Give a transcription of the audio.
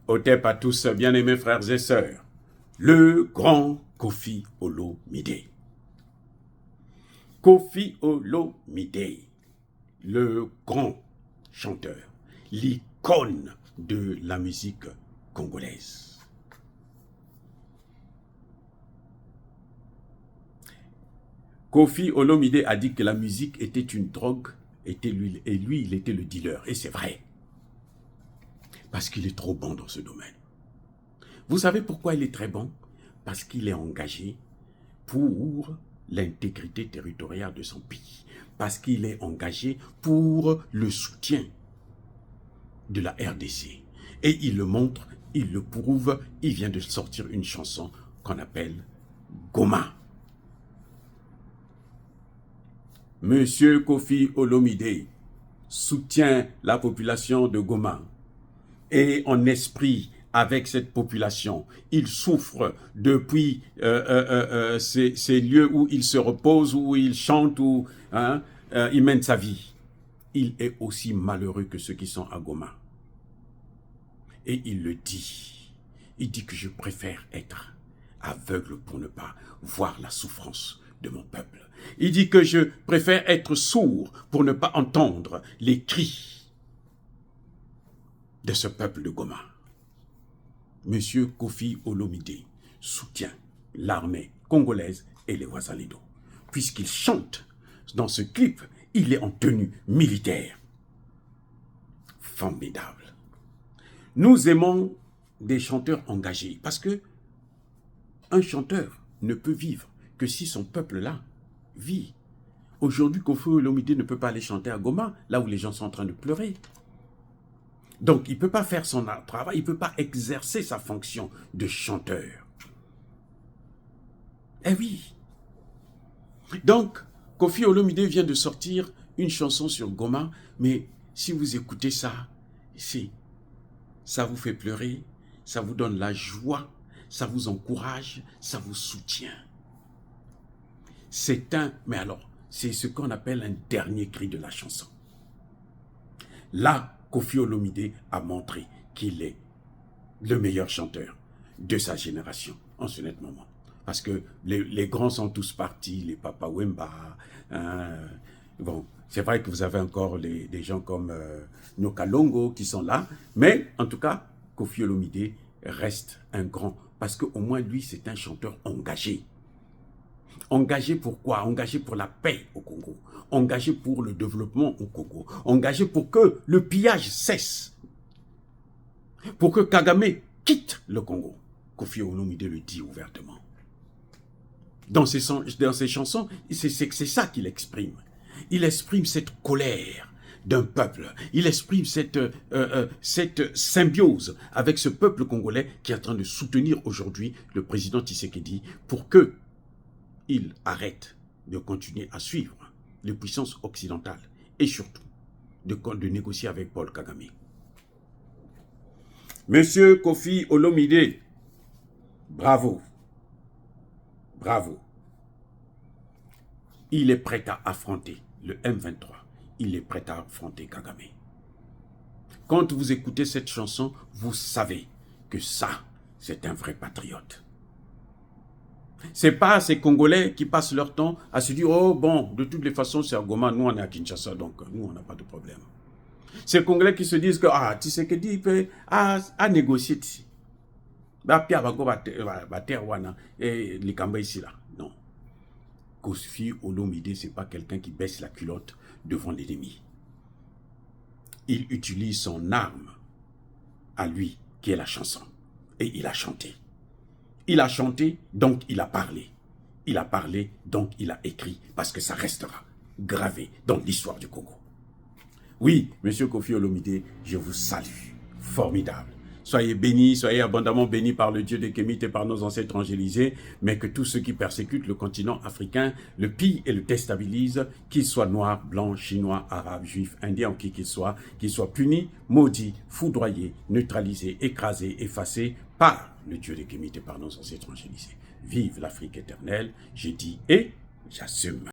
Otep à tous, bien-aimés frères et sœurs, le grand Koffi Olomide. Koffi Olomide, le grand chanteur, l'icône de la musique congolaise. Koffi Olomide a dit que la musique était une drogue, et lui, il était le dealer. Et c'est vrai. Parce qu'il est trop bon dans ce domaine. Vous savez pourquoi il est très bon? Parce qu'il est engagé pour l'intégrité territoriale de son pays. Parce qu'il est engagé pour le soutien de la RDC. Et il le montre, il le prouve, il vient de sortir une chanson qu'on appelle Goma. Monsieur Koffi Olomide soutient la population de Goma. Et en esprit avec cette population. Il souffre depuis ces lieux où il se repose, où il chante, où il mène sa vie. Il est aussi malheureux que ceux qui sont à Goma. Et il le dit. Il dit que je préfère être aveugle pour ne pas voir la souffrance de mon peuple. Il dit que je préfère être sourd pour ne pas entendre les cris de ce peuple de Goma. Monsieur Koffi Olomide soutient l'armée congolaise et les Wazalendo. Puisqu'il chante dans ce clip, il est en tenue militaire. Formidable. Nous aimons des chanteurs engagés parce que un chanteur ne peut vivre que si son peuple-là vit. Aujourd'hui, Koffi Olomide ne peut pas aller chanter à Goma, là où les gens sont en train de pleurer. Donc, il ne peut pas faire son travail, il ne peut pas exercer sa fonction de chanteur. Eh oui. Donc, Koffi Olomide vient de sortir une chanson sur Goma, mais si vous écoutez ça, ça vous fait pleurer, ça vous donne la joie, ça vous encourage, ça vous soutient. C'est ce qu'on appelle un dernier cri de la chanson. Là, Koffi Olomide a montré qu'il est le meilleur chanteur de sa génération en ce net moment. Parce que les grands sont tous partis, les Papa Wemba. Bon, c'est vrai que vous avez encore des gens comme Nyoka Longo qui sont là. Mais en tout cas, Koffi Olomide reste un grand. Parce qu'au moins lui, c'est un chanteur engagé. Engagé pour quoi? Engagé pour la paix au Congo. Engagé pour le développement au Congo. Engagé pour que le pillage cesse. Pour que Kagame quitte le Congo. Koffi Olomide le dit ouvertement. Dans ses chansons, c'est ça qu'il exprime. Il exprime cette colère d'un peuple. Il exprime cette symbiose avec ce peuple congolais qui est en train de soutenir aujourd'hui le président Tshisekedi pour que il arrête de continuer à suivre les puissances occidentales et surtout de négocier avec Paul Kagame. Monsieur Koffi Olomide, bravo, bravo. Il est prêt à affronter le M23. Il est prêt à affronter Kagame. Quand vous écoutez cette chanson, vous savez que ça, c'est un vrai patriote. C'est pas ces Congolais qui passent leur temps à se dire « Oh bon, de toutes les façons, c'est à Goma, nous on est à Kinshasa, donc nous on n'a pas de problème. » Ces Congolais qui se disent que « Ah, Tshisekedi, il peut négocier ici. » Non. Koffi Olomide, ce n'est pas quelqu'un qui baisse la culotte devant l'ennemi. Il utilise son arme à lui, qui est la chanson. Et il a chanté. Il a chanté, donc il a parlé. Il a parlé, donc il a écrit, parce que ça restera gravé dans l'histoire du Congo. Oui, monsieur Koffi Olomide, je vous salue. Formidable. Soyez bénis, soyez abondamment bénis par le Dieu de Kémite et par nos ancêtres angélisés, mais que tous ceux qui persécutent le continent africain le pillent et le déstabilisent, qu'ils soient noirs, blancs, chinois, arabes, juifs, indiens, qui qu'ils soient punis, maudits, foudroyés, neutralisés, écrasés, effacés par le Dieu de Kémite et par nos ancêtres angélisés. Vive l'Afrique éternelle, j'ai dit et j'assume.